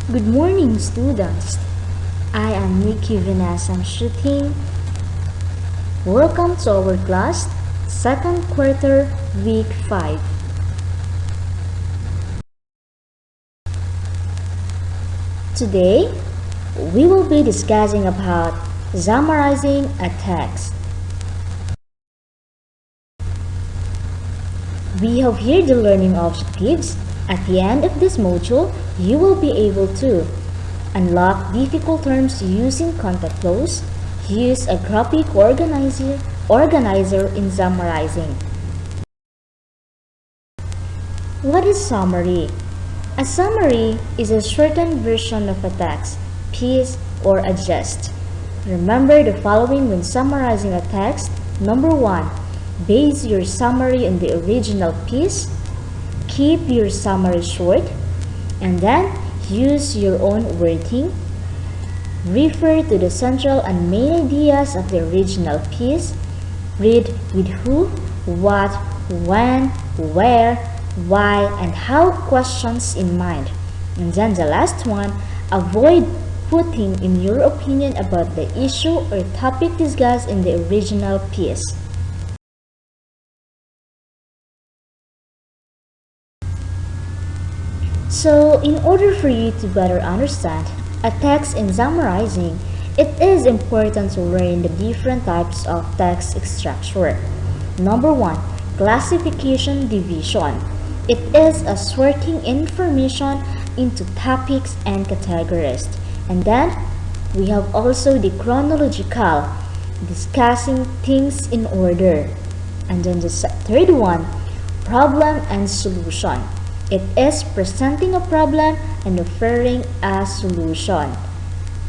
Good morning, students. I am Nikki Vinasam Shooting. Welcome to our class, second quarter, week 5. Today, we will be discussing about summarizing a text. We have here the learning objectives. At the end of this module, you will be able to unlock difficult terms using contact clause, use a graphic organizer in summarizing. What is summary? A summary is a shortened version of a text, piece, or a gist. Remember the following when summarizing a text. Number 1. Base your summary on the original piece. Keep your summary short, and then use your own wording. Refer to the central and main ideas of the original piece. Read with who, what, when, where, why, and how questions in mind. And then the last one, avoid putting in your opinion about the issue or topic discussed in the original piece. So, in order for you to better understand a text in summarizing, it is important to learn the different types of text structure. Number 1. Classification division. It is a sorting information into topics and categories. And then, we have also the chronological, discussing things in order. And then the third one, problem and solution. It is presenting a problem and offering a solution.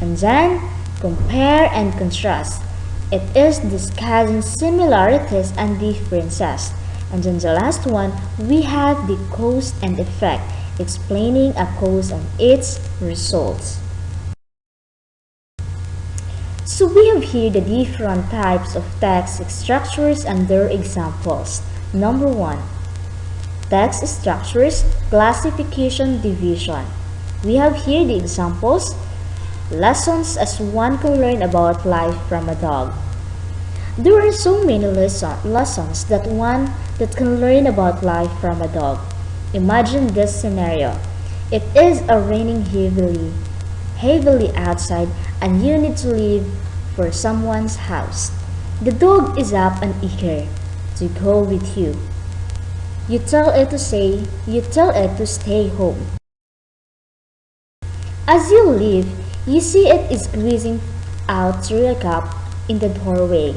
And then, compare and contrast. It is discussing similarities and differences. And then the last one, we have the cause and effect, explaining a cause and its results. So we have here the different types of text structures and their examples. Number 1. Text structures, classification, division. We have here the examples. Lessons as one can learn about life from a dog. There are so many lessons that one that can learn about life from a dog. Imagine this scenario. It is raining heavily outside and you need to leave for someone's house. The dog is up and eager to go with you. You tell it to stay home. As you leave, you see it is squeezing out through a gap in the doorway.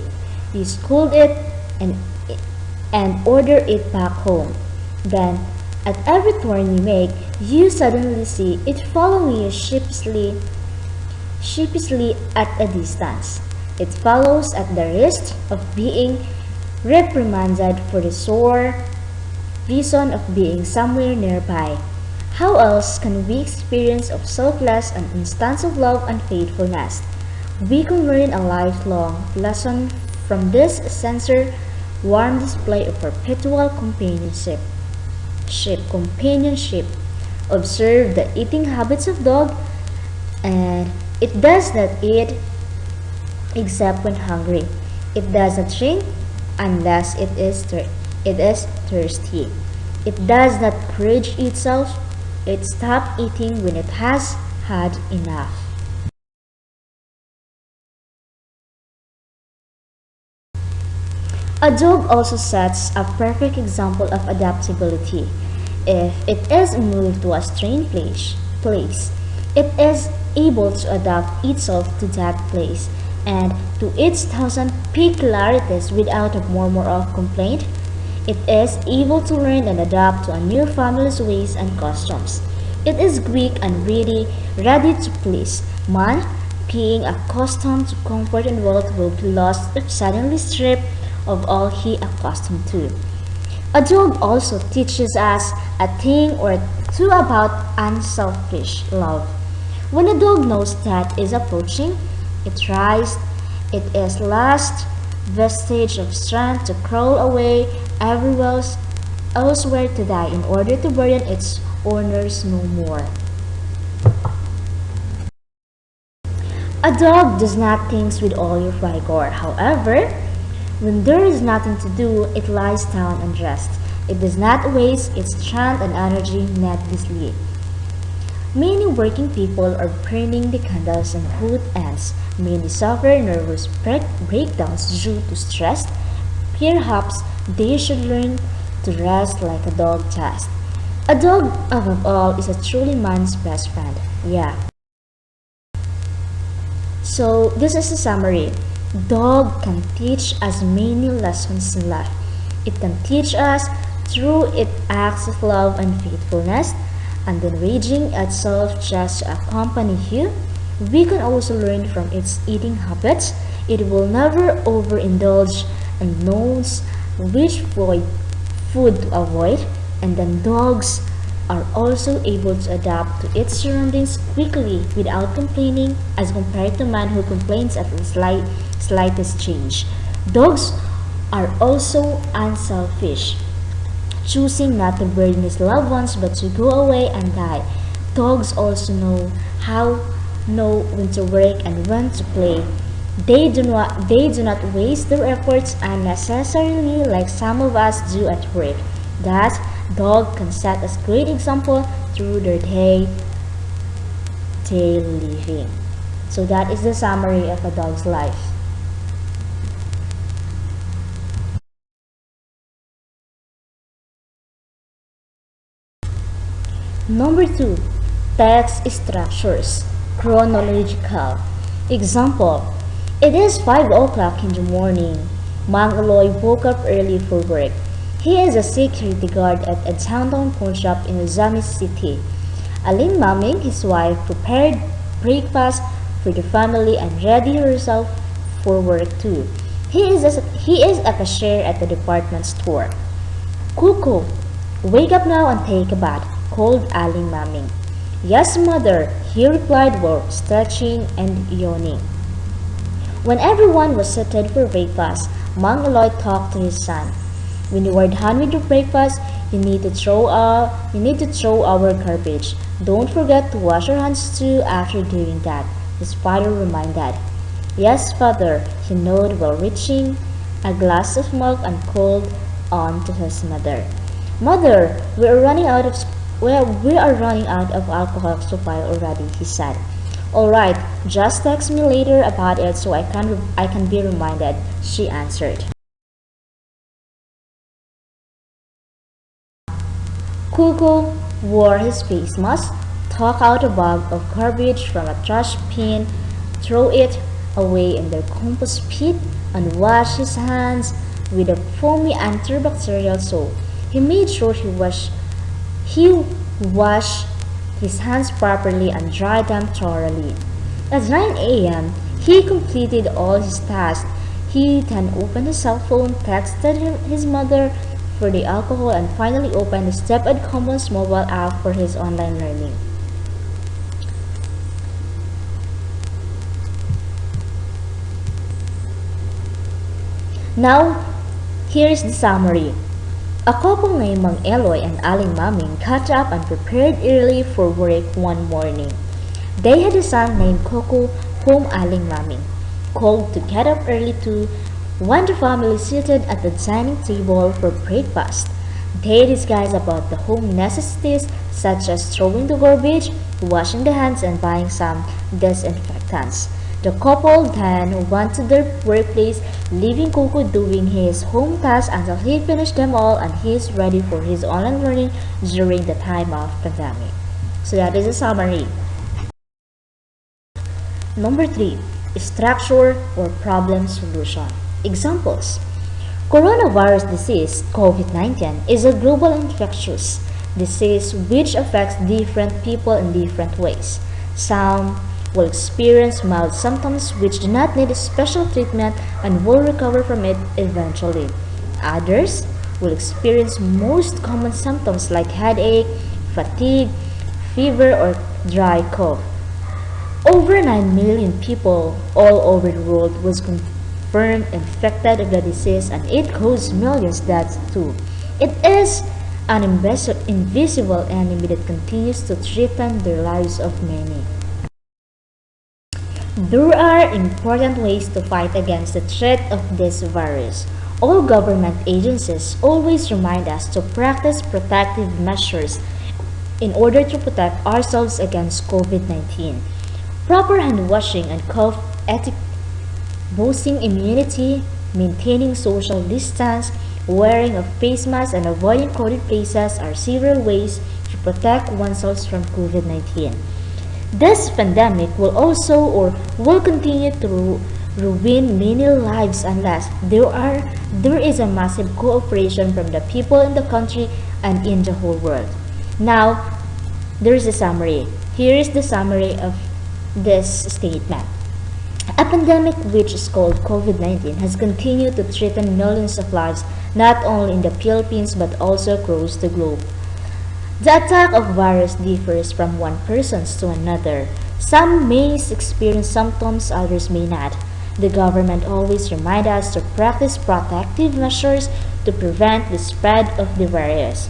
You scold it and order it back home. Then, at every turn you make, you suddenly see it following you sheepishly at a distance. It follows at the risk of being reprimanded for the sore reason of being somewhere nearby. How else can we experience of selfless and instance of love and faithfulness? We can learn a lifelong lesson from this sincere, warm display of perpetual companionship. Observe the eating habits of dog, and it does not eat except when hungry. It does not drink unless it is thirsty. It does not purge itself. It stops eating when it has had enough. A dog also sets a perfect example of adaptability. If it is moved to a strange place, it is able to adapt itself to that place and to its thousand peculiarities without a murmur of complaint. It is able to learn and adapt to a new family's ways and customs. It is quick and ready to please. Man, being accustomed to comfort and wealth, will be lost if suddenly stripped of all he accustomed to. A dog also teaches us a thing or two about unselfish love. When a dog knows that is approaching, it tries its last vestige of strength to crawl away everywhere elsewhere to die in order to burden its owners no more. A dog does not think with all your vigor. However, when there is nothing to do, it lies down and rests. It does not waste its strength and energy needlessly. Many working people are burning the candles on both ends. Many suffer nervous breakdowns due to stress. Perhaps they should learn to rest like a dog does. A dog, above all, is a truly man's best friend. Yeah. So this is a summary. Dog can teach us many lessons in life. It can teach us through its acts of love and faithfulness, and enraging itself just to accompany you. We can also learn from its eating habits. It will never overindulge and knows which food to avoid, and then dogs are also able to adapt to its surroundings quickly without complaining as compared to man who complains at the slightest change. Dogs are also unselfish, choosing not to burden his loved ones but to go away and die. Dogs also know when to work and when to play. They do not waste their efforts unnecessarily like some of us do at work. Thus, dog can set us great example through their day living. So that is the summary of a dog's life. Number 2. Text structures. Chronological. Example. It is 5 o'clock in the morning. Mang Aloy woke up early for work. He is a security guard at a downtown pawn shop in Ozamis City. Aling Maming, his wife, prepared breakfast for the family and ready herself for work too. He is a cashier at the department store. Kuku, wake up now and take a bath, called Aling Maming. Yes, mother, he replied while stretching and yawning. When everyone was seated for breakfast, Mang Aloy talked to his son. When you are done with your breakfast, you need to throw our garbage. Don't forget to wash your hands too after doing that, his father reminded. Yes, father, he nodded while reaching a glass of milk and called on to his mother. Mother, we are running out of alcohol supply already, he said. All right, just text me later about it so I can be reminded, she answered. Kuku wore his face mask, took out a bag of garbage from a trash bin, threw it away in the compost pit, and washed his hands with a foamy antibacterial soap. He made sure he washed his hands properly and dried them thoroughly. At 9 a.m., he completed all his tasks. He then opened his cell phone, texted his mother for the alcohol, and finally opened the Step Ed Commons mobile app for his online learning. Now, here is the summary. A couple named Mang Eloy and Aling Maming got up and prepared early for work one morning. They had a son named Coco, whom Aling Maming called to get up early too. When the family seated at the dining table for breakfast, they discussed about the home necessities such as throwing the garbage, washing the hands, and buying some disinfectants. The couple then went to their workplace, leaving Coco doing his home tasks until he finished them all and he is ready for his online learning during the time of pandemic. So that is a summary. Number 3. Structure or problem solution. Examples. Coronavirus disease, COVID-19, is a global infectious disease which affects different people in different ways. Some will experience mild symptoms which do not need special treatment and will recover from it eventually. Others will experience most common symptoms like headache, fatigue, fever, or dry cough. Over 9 million people all over the world was confirmed infected of the disease, and it caused millions deaths too. It is an invisible enemy that continues to threaten the lives of many. There are important ways to fight against the threat of this virus. All government agencies always remind us to practice protective measures in order to protect ourselves against COVID-19. Proper hand washing and cough etiquette, boosting immunity, maintaining social distance, wearing a face mask, and avoiding crowded places are several ways to protect oneself from COVID-19. This pandemic will continue to ruin many lives unless there is a massive cooperation from the people in the country and in the whole world. Now, there is a summary. Here is the summary of this statement. A pandemic which is called COVID-19 has continued to threaten millions of lives not only in the Philippines but also across the globe. The attack of virus differs from one person to another. Some may experience symptoms, others may not. The government always reminds us to practice protective measures to prevent the spread of the virus.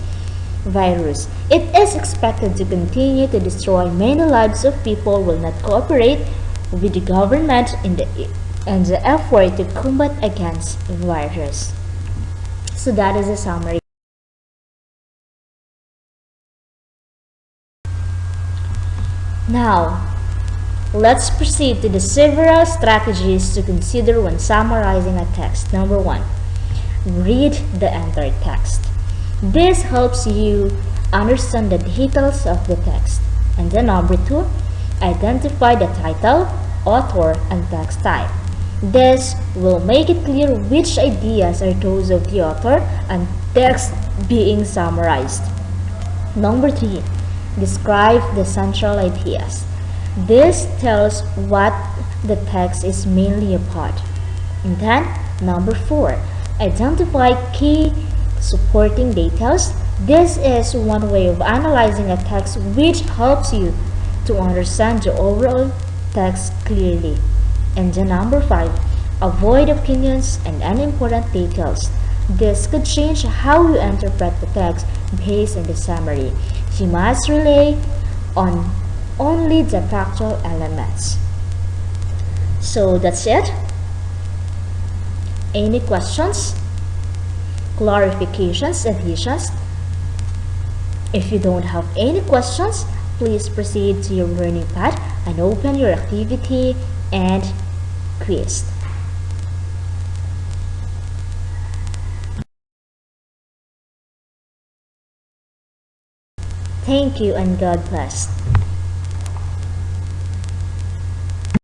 It is expected to continue to destroy many lives if people will not cooperate with the government in the effort to combat against the virus. So that is a summary. Now, let's proceed to the several strategies to consider when summarizing a text. Number 1. Read the entire text. This helps you understand the details of the text. And then number 2, identify the title, author, and text type. This will make it clear which ideas are those of the author and text being summarized. Number 3, describe the central ideas. This tells what the text is mainly about. And then, number 4, identify key supporting details. This is one way of analyzing a text which helps you to understand the overall text clearly. And then number 5, avoid opinions and unimportant details. This could change how you interpret the text based on the summary. You must rely on only the factual elements. So that's it. Any questions? Clarifications, additions? If you don't have any questions, please proceed to your learning pad and open your activity and quiz. Thank you and God bless.